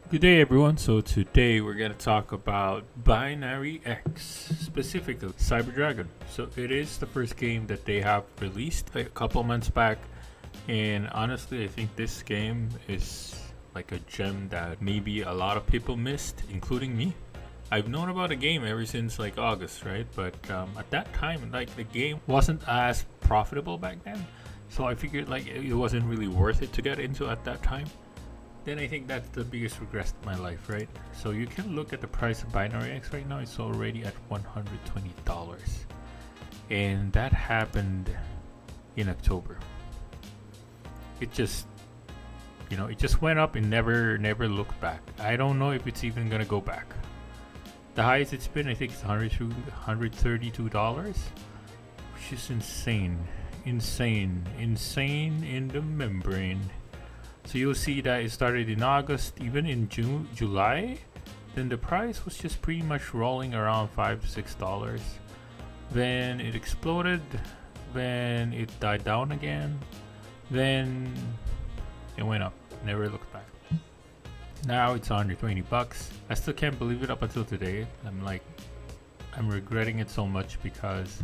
Good day, everyone. So today we're gonna talk about Binary X, specifically CyberDragon. So it is the first game that they have released like a couple months back, and honestly, I think this game is like a gem that maybe a lot of people missed, including me. I've known about the game ever since like August, right? But at that time, like the game wasn't as profitable back then, so I figured like it wasn't really worth it to get into at that time. Then I think that's the biggest regret of my life, right? So you can look at the price of Binary X right now. It's already at $120, and that happened in October. It just, it just went up and never looked back. I don't know if it's even gonna go back. The highest it's been, I think, is $132, which is insane in the membrane. So you'll see that it started in August, even in June, July. Then the price was just pretty much rolling around $5 to $6. Then it exploded. Then it died down again. Then it went up. Never looked back. Now it's $120. I still can't believe it up until today. I'm regretting it so much because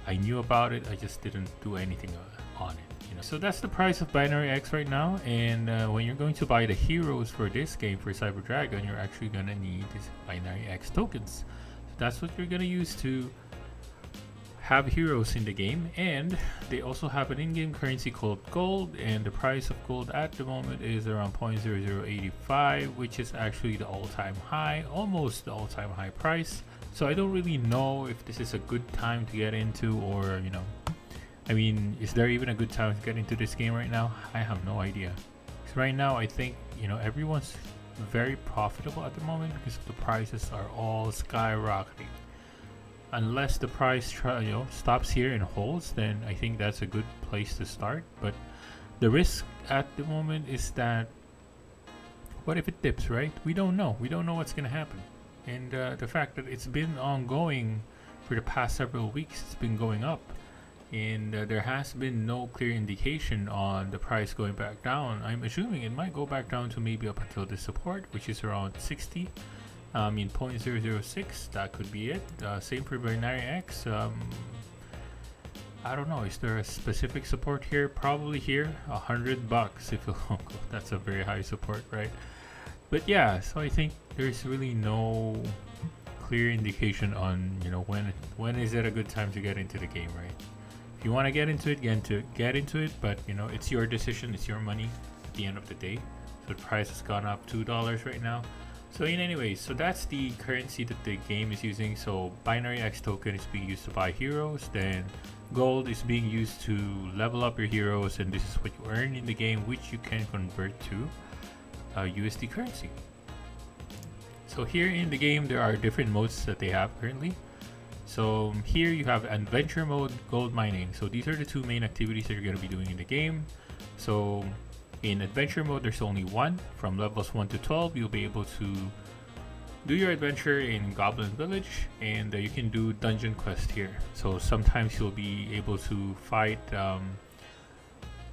I knew about it. I just didn't do anything on it. So that's the price of Binary X right now. And when you're going to buy the heroes for this game for CyberDragon, you're actually gonna need these Binary X tokens. So that's what you're gonna use to have heroes in the game. And they also have an in-game currency called gold, and the price of gold at the moment is around 0.0085, which is actually the all-time high, almost the all-time high price. So I don't really know if this is a good time to get into, or is there even a good time to get into this game right now? I have no idea. Because right now, I think, everyone's very profitable at the moment because the prices are all skyrocketing. Unless the price stops here and holds, then I think that's a good place to start. But the risk at the moment is that, what if it dips, right? We don't know. We don't know what's going to happen. And the fact that it's been ongoing for the past several weeks, it's been going up. And there has been no clear indication on the price going back down. I'm assuming it might go back down to maybe up until the support, which is around 60. 0.006, that could be it. Same for Binary X. I don't know, is there a specific support here? Probably here, $100 if you look. That's a very high support, right? But yeah, so I think there's really no clear indication on when is it a good time to get into the game, right? If you want to get into it, get into it, but it's your decision, it's your money at the end of the day. So the price has gone up $2 right now. So so that's the currency that the game is using. So Binary X token is being used to buy heroes, then gold is being used to level up your heroes, and this is what you earn in the game, which you can convert to USD currency. So here in the game, there are different modes that they have currently. So here you have adventure mode, gold mining. So these are the two main activities that you're going to be doing in the game. So in adventure mode, there's only one. From levels 1 to 12, you'll be able to do your adventure in Goblin Village, and you can do dungeon quest here. So sometimes you'll be able to fight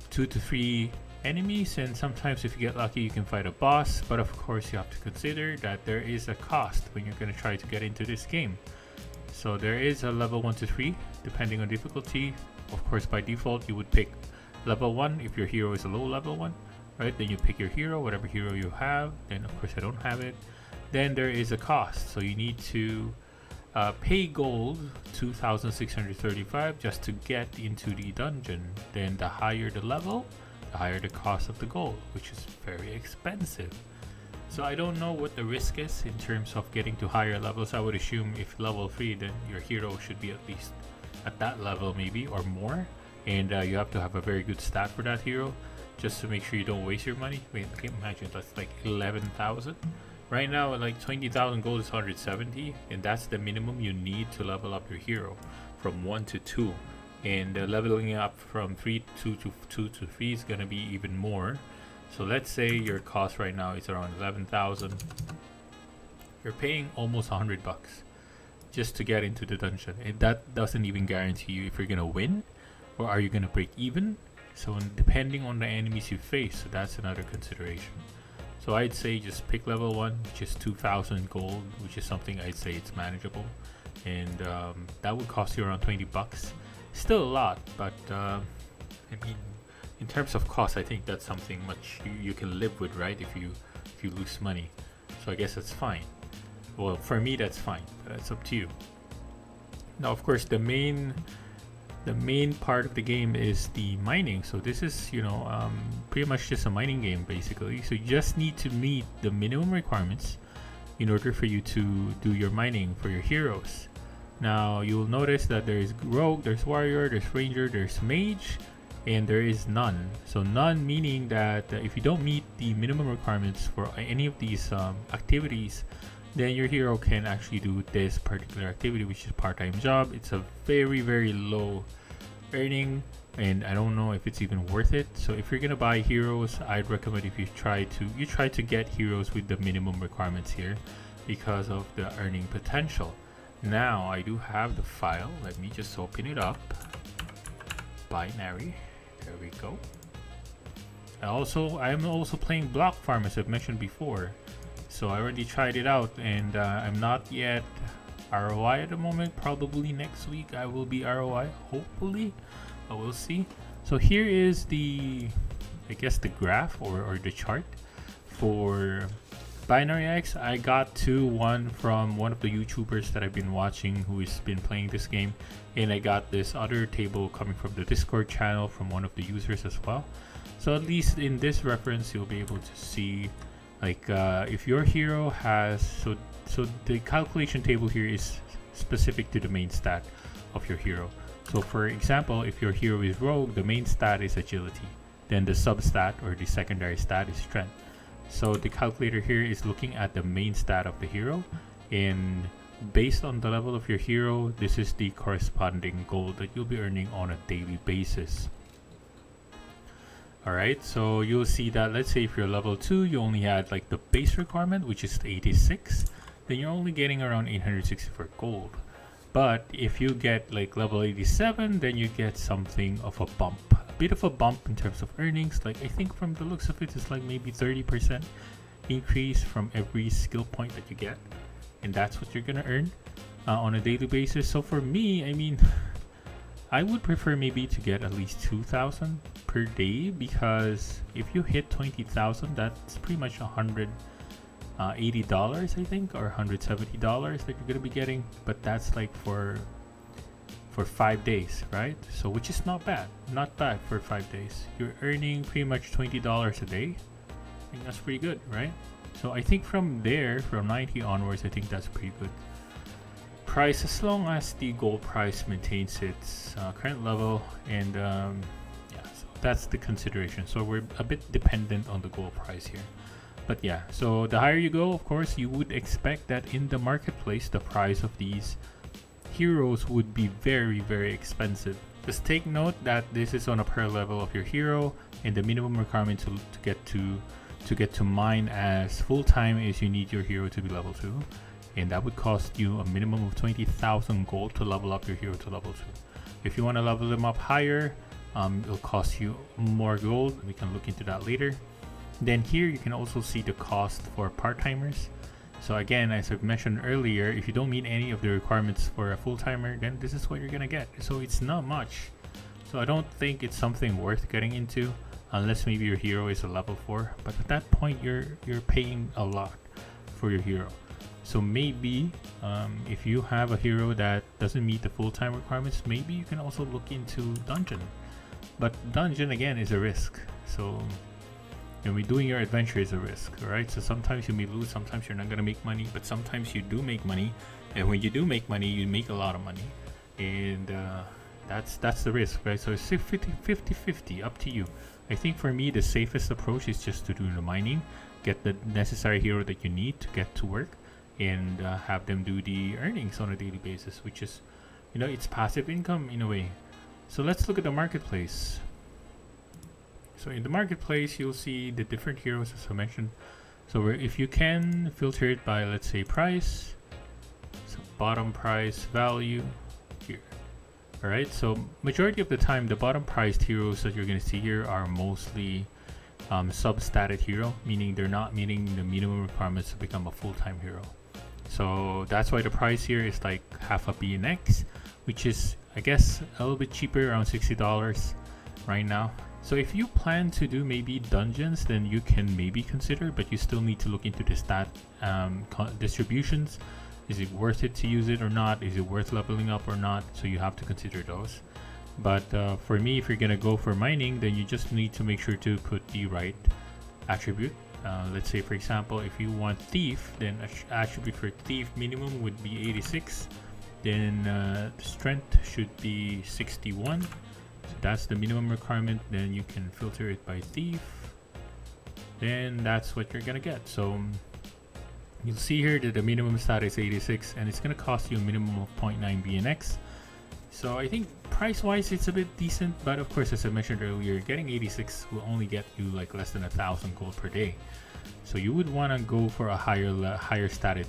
2 to 3 enemies, and sometimes if you get lucky you can fight a boss. But of course you have to consider that there is a cost when you're going to try to get into this game. So there is a level 1 to 3 depending on difficulty. Of course, by default you would pick level 1 if your hero is a low level 1, right? Then you pick your hero, whatever hero you have. Then of course I don't have it. Then there is a cost, so you need to pay gold 2,635 just to get into the dungeon. Then the higher the level, the higher the cost of the gold, which is very expensive. So I don't know what the risk is in terms of getting to higher levels. I would assume if level 3, then your hero should be at least at that level maybe, or more. And you have to have a very good stat for that hero just to make sure you don't waste your money. I mean, can you imagine that's like 11,000. Right now, like 20,000 gold is 170, and that's the minimum you need to level up your hero from 1 to 2. And leveling up from 3 to 2 to 3 is going to be even more. So let's say your cost right now is around 11,000. You're paying almost $100 just to get into the dungeon, and that doesn't even guarantee you if you're gonna win or are you gonna break even. So depending on the enemies you face, so that's another consideration. So I'd say just pick level 1, which is 2,000 gold, which is something I'd say it's manageable, and that would cost you around 20 bucks. Still a lot, but I mean, in terms of cost, I think that's something much you can live with, right? If you lose money, so I guess that's fine. Well, for me that's fine, but that's up to you. Now, of course, the main part of the game is the mining. So this is, pretty much just a mining game basically. So you just need to meet the minimum requirements in order for you to do your mining for your heroes. Now you'll notice that there is rogue, there's warrior, there's ranger, there's mage, and there is none. So none meaning that if you don't meet the minimum requirements for any of these activities, then your hero can actually do this particular activity, which is part-time job. It's a very, very low earning, and I don't know if it's even worth it. So if you're gonna buy heroes, I'd recommend if you try to get heroes with the minimum requirements here because of the earning potential. Now I do have the file. Let me just open it up. Binary. There we go. I'm also playing block farm, as I've mentioned before. So I already tried it out, and I'm not yet ROI at the moment. Probably next week I will be ROI, hopefully, but we'll see. So here is the graph or the chart for Binary X. I got one from one of the YouTubers that I've been watching who has been playing this game, and I got this other table coming from the Discord channel from one of the users as well. So at least in this reference, you'll be able to see if your hero has, so the calculation table here is specific to the main stat of your hero. So for example, if your hero is rogue, the main stat is agility, then the substat or the secondary stat is strength. So the calculator here is looking at the main stat of the hero, and based on the level of your hero, this is the corresponding gold that you'll be earning on a daily basis. Alright, so you'll see that, let's say if you're level 2, you only had the base requirement, which is 86, then you're only getting around 864 gold. But if you get level 87, then you get something of a bump. A bit of a bump in terms of earnings. I think from the looks of it, it's maybe 30% increase from every skill point that you get. And that's what you're gonna earn on a daily basis. So for me, I mean, I would prefer maybe to get at least 2,000 per day, because if you hit 20,000, that's pretty much $180, I think, or $170 that you're gonna be getting. But that's for 5 days, right? So which is not bad for 5 days. You're earning pretty much $20 a day. I think that's pretty good, right? So I think from there, from 90 onwards, I think that's pretty good price, as long as the gold price maintains its current level. And yeah, so that's the consideration. So we're a bit dependent on the gold price here, but yeah, so the higher you go, of course, you would expect that in the marketplace the price of these heroes would be very, very expensive. Just take note that this is on a per level of your hero, and the minimum requirement to get to mine as full-time is you need your hero to be level 2. And that would cost you a minimum of 20,000 gold to level up your hero to level 2. If you want to level them up higher, it'll cost you more gold. We can look into that later. Then here you can also see the cost for part-timers. So again, as I've mentioned earlier, if you don't meet any of the requirements for a full-timer, then this is what you're gonna get. So it's not much. So I don't think it's something worth getting into unless maybe your hero is a level 4. But at that point, you're paying a lot for your hero. So maybe if you have a hero that doesn't meet the full-time requirements, maybe you can also look into dungeon. But dungeon again is a risk. So doing your adventure is a risk, right? So sometimes you may lose, sometimes you're not gonna make money, but sometimes you do make money. And when you do make money, you make a lot of money. And that's the risk, right? So it's 50-50, up to you. I think for me, the safest approach is just to do the mining, get the necessary hero that you need to get to work, and have them do the earnings on a daily basis, which is, it's passive income in a way. So let's look at the marketplace. So in the marketplace, you'll see the different heroes, as I mentioned. So if you can filter it by, let's say, price, so bottom price, value here. All right, so majority of the time, the bottom priced heroes that you're going to see here are mostly sub-stated hero, meaning they're not meeting the minimum requirements to become a full-time hero. So that's why the price here is like half a BNX, which is, I guess, a little bit cheaper, around $60 right now. So if you plan to do maybe dungeons, then you can maybe consider, but you still need to look into the stat distributions. Is it worth it to use it or not? Is it worth leveling up or not? So you have to consider those. But for me, if you're gonna go for mining, then you just need to make sure to put the right attribute. Let's say, for example, if you want thief, then attribute for thief minimum would be 86. Then the strength should be 61. So that's the minimum requirement. Then you can filter it by thief. Then that's what you're gonna get. So you'll see here that the minimum stat is 86, and it's gonna cost you a minimum of 0.9 BNX. So I think price-wise it's a bit decent, but of course, as I mentioned earlier, getting 86 will only get you like less than 1,000 gold per day. So you would want to go for a higher stated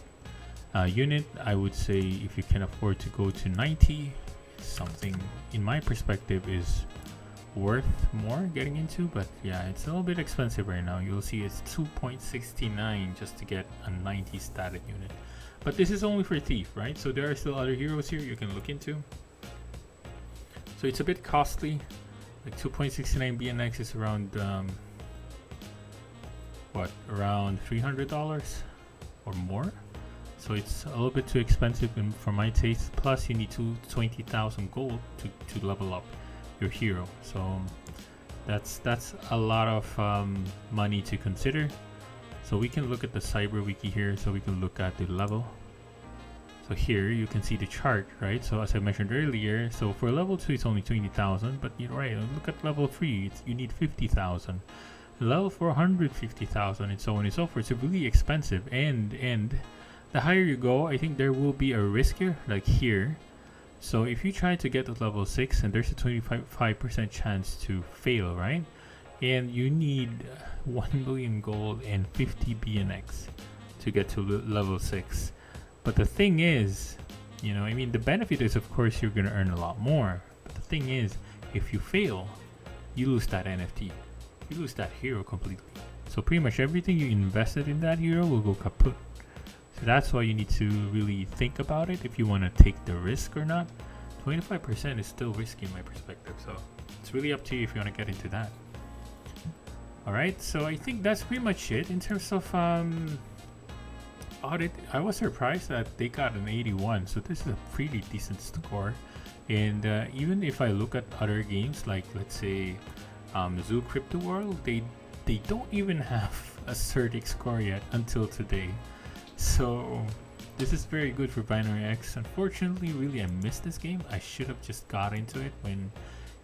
unit. I would say if you can afford to go to 90, it's something in my perspective is worth more getting into. But yeah, it's a little bit expensive right now. You'll see it's 2.69 just to get a 90 stated unit. But this is only for thief, right? So there are still other heroes here you can look into. So it's a bit costly. Like 2.69 BNX is around around $300 or more. So it's a little bit too expensive for my taste. Plus you need 20,000 gold to level up your hero. So that's a lot of money to consider. So we can look at the Cyber Wiki here. So we can look at the level. So here you can see the chart, right? So as I mentioned earlier, so for level 2 it's only 20,000, but you're right, look at level 3, you need 50,000. Level 4, 150,000, and so on and so forth. It's really expensive, and the higher you go, I think there will be a risk here, like here. So if you try to get to level 6, and there's a 25% chance to fail, right? And you need 1 million gold and 50 BNX to get to level 6. But the thing is, you know, I mean, the benefit is, of course, you're going to earn a lot more. But the thing is, if you fail, you lose that NFT. You lose that hero completely. So pretty much everything you invested in that hero will go kaput. So that's why you need to really think about it if you want to take the risk or not. 25% is still risky in my perspective. So it's really up to you if you want to get into that. Alright, so I think that's pretty much it in terms of audit. I was surprised that they got an 81, so this is a pretty decent score. And even if I look at other games like, let's say, Zoo Crypto World, they don't even have a CertiK score yet until today. So this is very good for Binary X. Unfortunately, really, I missed this game. I should have just got into it when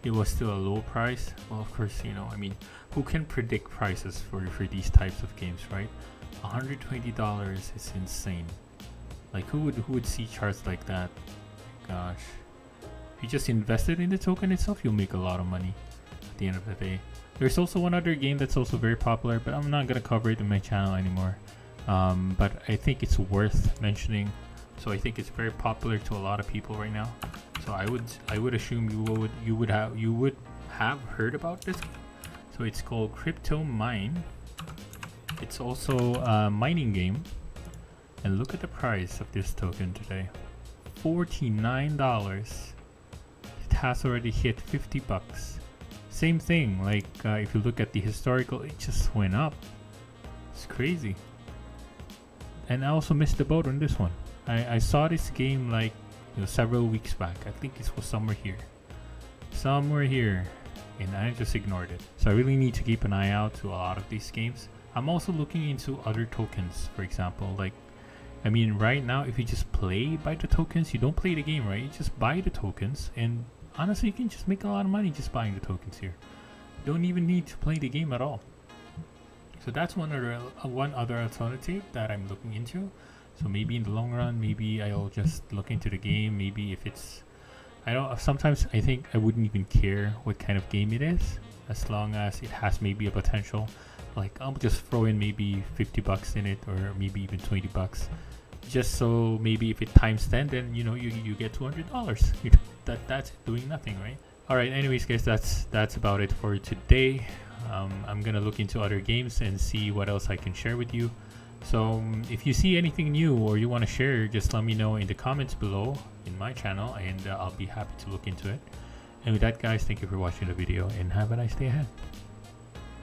it was still a low price. Well, of course, you know, I mean, who can predict prices for these types of games, right? $120 is insane. Like, who would see charts like that? Gosh, if you just invested in the token itself, you'll make a lot of money at the end of the day. There's also one other game that's also very popular, but I'm not gonna cover it in my channel anymore. But I think it's worth mentioning. So I think it's very popular to a lot of people right now. So I would assume you would have heard about this. So it's called Crypto Mine. It's also a mining game, and look at the price of this token today, $49. It has already hit 50 bucks. Same thing, like if you look at the historical, it just went up. It's crazy. And I also missed the boat on this one. I saw this game like, you know, several weeks back. I think it was somewhere here, and I just ignored it. So I really need to keep an eye out to a lot of these games. I'm also looking into other tokens, for example, like, I mean, right now, if you just play by the tokens, you don't play the game, right? You just buy the tokens, and honestly, you can just make a lot of money just buying the tokens here. You don't even need to play the game at all. So that's one other alternative that I'm looking into. So maybe in the long run, maybe I'll just look into the game. Maybe if it's, sometimes I think I wouldn't even care what kind of game it is, as long as it has maybe a potential. Like, I'll just throw in maybe 50 bucks in it, or maybe even 20 bucks, just so maybe if it times 10, then you know you get $200. That's doing nothing, right? All right, anyways guys, that's about it for today. I'm gonna look into other games and see what else I can share with you. So if you see anything new or you want to share, just let me know in the comments below in my channel, and I'll be happy to look into it. And with that, guys, thank you for watching the video and have a nice day ahead.